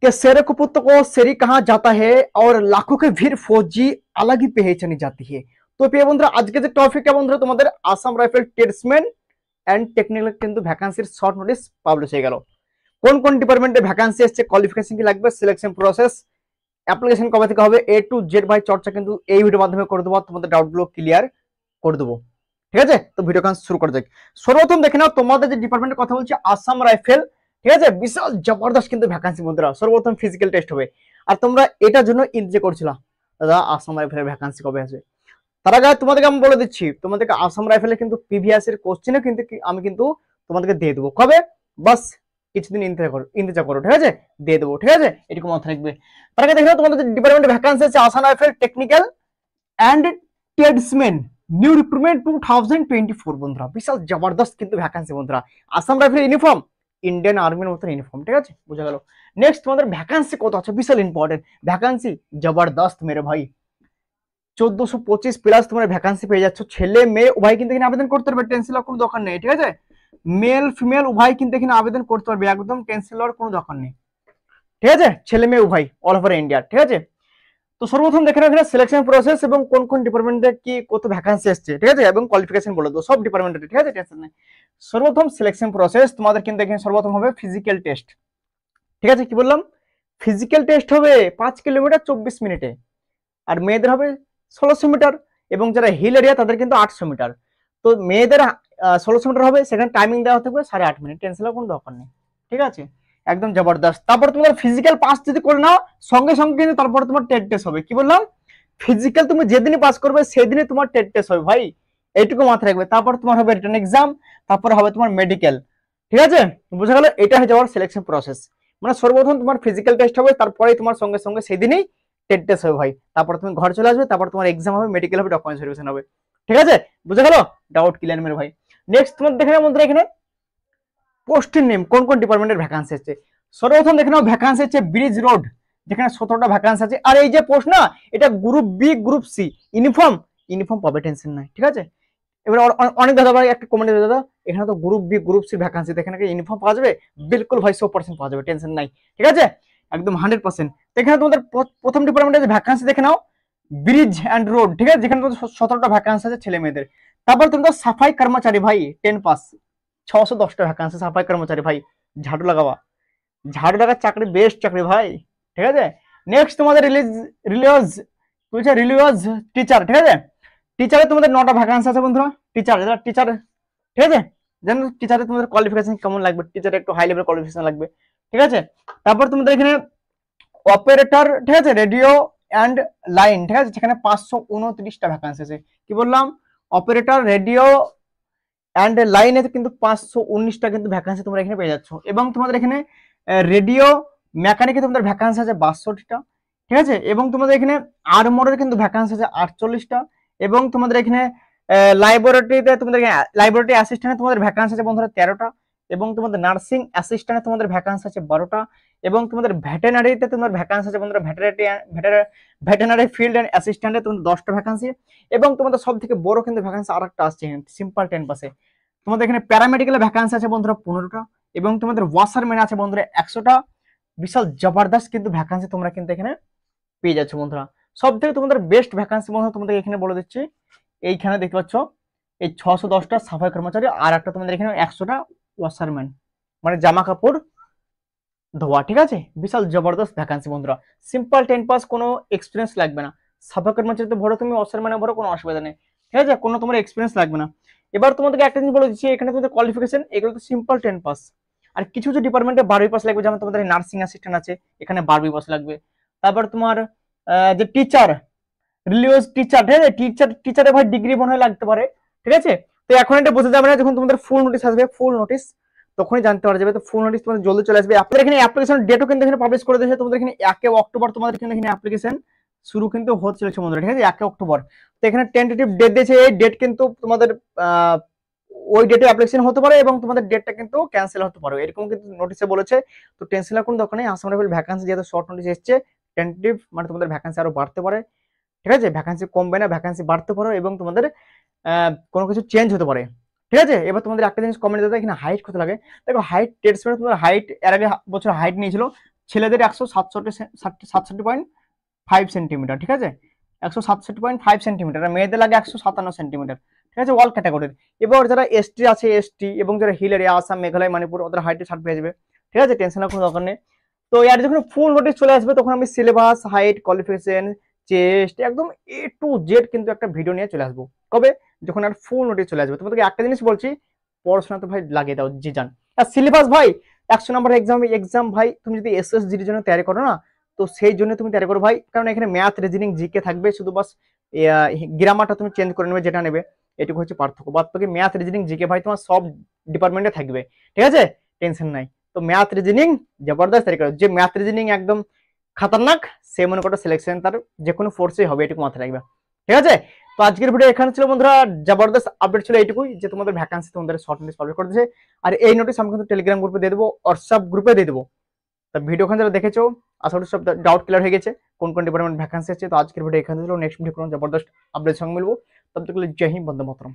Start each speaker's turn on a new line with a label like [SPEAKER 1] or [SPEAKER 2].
[SPEAKER 1] कि शेर को पुत्र को शेरी कहा जाता है और लाखों के वीर फौजी अलग ही पहचानी जाती है। तो প্রিয় বন্ধুরা আজকে যে টপিক বন্ধুরা তোমাদের Assam rifle tradesman and technical কিন্তু ভ্যাকান্সির শর্ট নোটিস পাবলিশ হয়ে গেল। কোন কোন ডিপার্টমেন্টে ভ্যাকান্সি আসছে, কোয়ালিফিকেশন কি লাগবে, সিলেকশন প্রসেস, অ্যাপ্লিকেশন কবে থেকে হবে, এ টু জেড ভাই চর্চা কিন্তু এই ভিডিওর মাধ্যমে করে দেবো, তোমাদের ডাউটগুলো ক্লিয়ার করে দেবো। ঠিক আছে, তো ভিডিও কাজ শুরু করা যাক। সর্বপ্রথম দেখে নাও তোমাদের যে ডিপার্টমেন্টের কথা বলছি আসাম রাইফেল, ঠিক আছে, বিশাল জবরদস্ত কিন্তু ভ্যাকান্সি বন্ধুরা। সর্বপ্রথম ফিজিক্যাল টেস্ট হবে, আর তোমরা এটার জন্য ইন্তেজার করছিল দাদা আসাম রাইফেলের ভ্যাকান্সি কবে আসবে। তার আগে তোমাদেরকে আমি বলে দিচ্ছি, তোমাদেরকে আসাম রাইফেলের কিন্তু প্রিভিয়াস এর কোশ্চেনও কিন্তু আমি কিন্তু তোমাদেরকে দিয়ে দেবো। কবে? বাস কিছুদিন ইন্তেজার করো, ঠিক আছে, দিয়ে দেবো। ঠিক আছে, এটুকু মাথায় রাখবে। তার আগে দেখো তোমাদের ডিপার্টমেন্টে ভ্যাকান্সি আছে Assam rifle technical and tradesman new recruitment 2024 বন্ধুরা। বিশাল জবরদস্ত কিন্তু ভ্যাকান্সি বন্ধুরা। আসাম রাইফেল ইউনিফর্ম ইন্ডিয়ান আর্মির মতন ইউনিফর্ম, ঠিক আছে, বোঝা গেল। নেক্সট তোমাদের ভ্যাকান্সি কত আছে, বিশাল ইম্পর্টেন্ট ভ্যাকান্সি জবরদস্ত মেরে ভাই। 1425 প্লাস তোমার ভ্যাকান্সি পেয়ে যাচ্ছ। ছেলে মেয়ে উভয় কিন্তু এখানে আবেদন করতে পারবে, টেনশন হওয়ার কোনো দরকার নেই। ঠিক আছে, মেল ফিমেল উভয় কিন্তু এখানে আবেদন করতে পারবে, একদম টেনশন হওয়ার কোনো দরকার নেই। ঠিক আছে, ছেলে মেয়ে উভয় অল ওভার ইন্ডিয়া। ঠিক আছে, তো সর্বপ্রথম দেখে রাখলে সিলেকশন প্রসেস এবং কোন কোন ডিপার্টমেন্টে কি কত ভ্যাকান্সি আসছে, ঠিক আছে, এবং কোয়ালিফিকেশন বলে দেবো সব ডিপার্টমেন্টে। ঠিক আছে, টেনশন নেই। সর্বপ্রথম সিলেকশন প্রসেস তোমাদের কিন্তু এখানে সর্বপ্রথম হবে ফিজিক্যাল টেস্ট। ঠিক আছে, কি বললাম, ফিজিক্যাল টেস্ট হবে 5 কিলোমিটার 24 মিনিটে, আর মেয়েদের হবে 1600 মিটার, এবং যারা হিল এরিয়া তাদের কিন্তু 800 মিটার। তো মেয়েদের 1600 মিটার হবে, সেখানে টাইমিং দেওয়া থাকবে 8.5 মিনিট, টেনশন কোনো দরকার নেই। ঠিক আছে, একদম জবরদস্ত। তারপর তোমার ফিজিক্যাল পাস যদি করে নাও সঙ্গে সঙ্গে কিন্তু তারপর তোমার টেট টেস্ট হবে। কি বললাম, ফিজিক্যাল তুমি যেদিনই পাস করবে সেদিনই তোমার টেট টেস্ট হবে ভাই, এইটুকু মাথায় রাখবে। তারপর তোমার হবে রিটেন এক্সাম, তারপর হবে তোমার মেডিকেল। ঠিক আছে, বুঝা গেল, এটা হয়ে যাওয়ার সিলেকশন প্রসেস। মানে সর্বপ্রথম তোমার ফিজিক্যাল টেস্ট হবে, তারপরে তোমার সঙ্গে সঙ্গে সেদিনই টেট টেস্ট হবে ভাই। তারপর তুমি ঘর চলে আসবে, তারপর তোমার এক্সাম হবে, মেডিকেল হবে, ডকুমেন্ট ভেরিফিকেশন হবে। ঠিক আছে, বুঝা গেল, ডাউট ক্লিয়ার মেরে ভাই। নেক্সট তোমার দেখে নাও বন্ধুরা এখানে পোস্টের নেম, কোন কোন ডিপার্টমেন্টের ভ্যাকান্সি আছে। সর্বপ্রথম দেখে নাও ভ্যাকান্সি আছে ব্রিজ রোড, যেখানে 17টা ভ্যাকান্সি আছে। আর এই যে পোস্ট না, এটা group B group C, uniform পাবে, টেনশন নাই। ঠিক আছে, এবার অনেক দাদা ভাই একটা কমেন্ট দাদা এখানে তো group B group C vacancy, এখানে কি ইউনিফর্ম পাওয়া যাবে? বিলকুল ভাই 100% পাওয়া যাবে, টেনশন নাই। ঠিক আছে, একদম 100%। এখানে তোমাদের প্রথম ডিপার্টমেন্টের ভ্যাকান্সি দেখে নাও ব্রিজ অ্যান্ড রোড। ঠিক আছে, যেখানে তোমাদের 17টা ভ্যাকান্সি আছে ছেলে মেয়েদের। তারপর তোমাদের সাফাই কর্মচারী ভাই 10 পাস, 610টা ভ্যাকান্সি সাফাই কর্মচারী ভাই, ঝাড়ু লাগার চাকরি, বেস্ট চাকরি ভাই। ঠিক আছে, নেক্সট তোমাদের রিলিজিয়াস টিচার। ঠিক আছে, টিচারে তোমাদের 9টা ভ্যাকান্সি আছে বন্ধুরা। টিচার, ঠিক আছে, জানো টিচারে তোমাদের কোয়ালিফিকেশন কেমন লাগবে, টিচারে একটু হাই লেভেল কোয়ালিফিকেশন লাগবে। ঠিক আছে, তারপর তোমাদের এখানে অপারেটর, ঠিক আছে, রেডিও অ্যান্ড লাইন। ঠিক আছে, সেখানে 529টা ভ্যাকান্সি আছে। কি বললাম, অপারেটর রেডিও অ্যান্ড লাইনে কিন্তু 519টা কিন্তু ভ্যাকান্সি তোমরা এখানে পেয়ে যাচ্ছ। এবং তোমাদের এখানে রেডিও মেকানিকে তোমাদের ভ্যাকান্সি আছে 62টা। ঠিক আছে, এবং তোমাদের এখানে আর্মরের কিন্তু ভ্যাকান্সি আছে 48টা। এবং তোমাদের এখানে লাইব্রেরি অ্যাসিস্ট্যান্টে তোমাদের ভ্যাকান্সি আছে বন্ধুরা 13টা। এবং তোমাদের নার্সিং অ্যাসিস্ট্যান্টে তোমাদের ভ্যাকান্সি আছে 12টা। এবং তোমাদের ভেটেনারিতে তোমার ভ্যাকান্সি আছে বন্ধুরা ভেটেনারি ফিল্ড অ্যান্ড অ্যাসিস্ট্যান্টে তোমাদের 10টা ভ্যাকান্সি। এবং তোমাদের সব থেকে বড় কিন্তু ভ্যাকান্সি আরেকটা আসছে সিম্পল 10 পাসে। তোমাদের এখানে প্যারামেডিক্যালে ভ্যাকান্সি আছে বন্ধুরা 15টা। এবং তোমাদের ওয়াশারম্যান আছে বন্ধুরা 100টা। বিশাল জবরদস্ত কিন্তু ভ্যাকান্সি তোমরা কিন্তু এখানে পেয়ে যাচ্ছ বন্ধুরা। সব থেকে তোমাদের বেস্ট ভ্যাকান্সি বন্ধুরা তোমাদের এখানে বলে দিচ্ছি, এইখানে দেখতে পাচ্ছ এই 610টা সাফাই কর্মচারী, আর একটা তোমাদের এখানে 100টা ওয়াশারম্যান, মানে জামা কাপড় ধোয়া। ঠিক আছে, বিশাল জবরদস্ত ভ্যাকান্সি বন্ধুরা। সিম্পল 10 পাস, কোনো এক্সপিরিয়েন্স লাগবে না। সাফাই কর্মচারীতে ভরো তুমি, ওয়াশারম্যানে ভরো, কোনো অসুবিধা নেই। ঠিক আছে, কোনো তোমার এক্সপিরিয়েন্স লাগবে না। এবার তোমাদেরকে একটা জিনিস বলে দিচ্ছি, এখানে তোমাদের কোয়ালিফিকেশন এগুলো তো সিম্পল 10 পাস। আর কিছু কিছু ডিপার্টমেন্টে 12 পাস লাগবে, যেমন তোমাদের নার্সিং অ্যাসিস্ট্যান্ট আছে, এখানে 12 পাস লাগবে। তারপর তোমার যে টিচার, রিলিজিয়াস টিচার, ঠিক আছে, টিচারে ভাই ডিগ্রি মনে হয় লাগতে পারে। ঠিক আছে, তো এখন এটা বোঝা যাবে না, যখন তোমাদের ফুল নোটিশ আসবে, ফুল নোটিশ তখনই জানতে পারা যাবে। তো ফুল নোটিশ তোমাদের জলদি চলে আসবে। আপনাদের এখানে অ্যাপ্লিকেশন ডেটও কিন্তু এখানে পাবলিশ করে দিয়েছে। তোমাদের এখানে 1 অক্টোবর তোমাদের এখানে অ্যাপ্লিকেশন শুরু কিন্তু হতে চলেছে বন্ধুরা। ঠিক আছে, 1 অক্টোবর। তো এখানে টেন্টেটিভ ডেট দিয়েছে, এই ডেট কিন্তু তোমাদের ওই ডেটে অ্যাপ্লিকেশন হতে পারে এবং তোমাদের ডেটটা কিন্তু ক্যান্সেল হতে পারে, এরকম কিন্তু নোটিশে বলেছে। তো টেনশন কোনো দরকার নেই। আসাম রাইফেল ভ্যাকান্সি যেহেতু শর্ট নোটিশ এসছে, টেন্টেটিভ মানে তোমাদের ভ্যাকান্সি আরো বাড়তে পারে। ঠিক আছে, ভ্যাকান্সি কমবে না, ভ্যাকান্সি বাড়তে পারে, এবং তোমাদের কোনো কিছু চেঞ্জ হতে পারে। ঠিক আছে, এবার তোমাদের একটা জিনিস কমেন্ট দাদা এখানে হাইট কত লাগে। দেখো হাইট ট্রেডসম্যান তোমাদের হাইট এর আগে বছর হাইট নিয়েছিল ছেলেদের 167.5 সেন্টিমিটার, ঠিক আছে, 167.5 সেন্টিমিটার, আর মেয়েদের লাগে 157 সেন্টিমিটার, ঠিক আছে, অল ক্যাটাগরির। এবার যারা এসটি আছে, এসটি এবং যারা হিল এরিয়া আসাম, মেঘালয়, মণিপুর, ওদের হাইটে ছাড় পেয়ে যাবে, ঠিক আছে, টেনশনের কোনো দরকার নেই। তো এর যখন ফুল নোটিশ চলে আসবে তখন আমি সিলেবাস, হাইট, কোয়ালিফিকেশন, চেস্ট, একদম A to Z কিন্তু একটা ভিডিও নিয়ে চলে আসবো। কবে? যখন আর ফুল নোটিশ চলে আসবে। তোমাদেরকে একটা জিনিস বলছি, পড়াশোনা তো ভাই লাগিয়ে দাও জি জান। আর সিলেবাস ভাই 100 নম্বর এক্সাম ভাই, তুমি যদি এসএসজির জন্য তৈরি করো না, তো সেই জন্য তুমি তৈরি করো ভাই, কারণ এখানে ম্যাথ, রিজনিং, জিকে থাকবে, শুধু বাস গ্রামারটা তুমি চেঞ্জ করে নেবে, যেটা নেবে, এটুকু হচ্ছে পার্থক্য। বাদ বাকি ম্যাথ, রিজনিং, জিকে ভাই তোমার সব ডিপার্টমেন্টে থাকবে, ঠিক আছে, টেনশন নাই। তো ম্যাথ রিজনিং জবরদস্ত তৈরি করো, যে ম্যাথ রিজনিং একদম খাতারনাক, সে মনে করো সিলেকশন তার যে কোনো ফোর্সে হবে, এটুকু মাথায় রাখবে, ঠিক আছে। তো আজকের ভিডিও এখানে ছিল বন্ধুরা, জবরদস্ত আপডেট ছিল এইটুকুই, যে তোমাদের ভ্যাকান্সি তোমাদের শর্ট নোটিস পাবলিশ করে দিয়েছে। আর এই নোটিস আমি কিন্তু টেলিগ্রাম গ্রুপে দিয়ে দেবো, হোয়াটসঅ্যাপ গ্রুপে দিয়ে দেবো। তো ভিডিও ওখানে যারা দেখেছো, আশা করি সব ডাউট ক্লিয়ার হয়ে গেছে, কোন কোন ডিপার্টমেন্ট ভ্যাকান্সি আছে। তো আজকের ভিডিও এখানে ছিল, নেক্সট ভিডিও কোনো জবরদস্ত আপডেট সঙ্গে মিলবো। তব তক জয় হিন্দ, বন্দে মাতরম।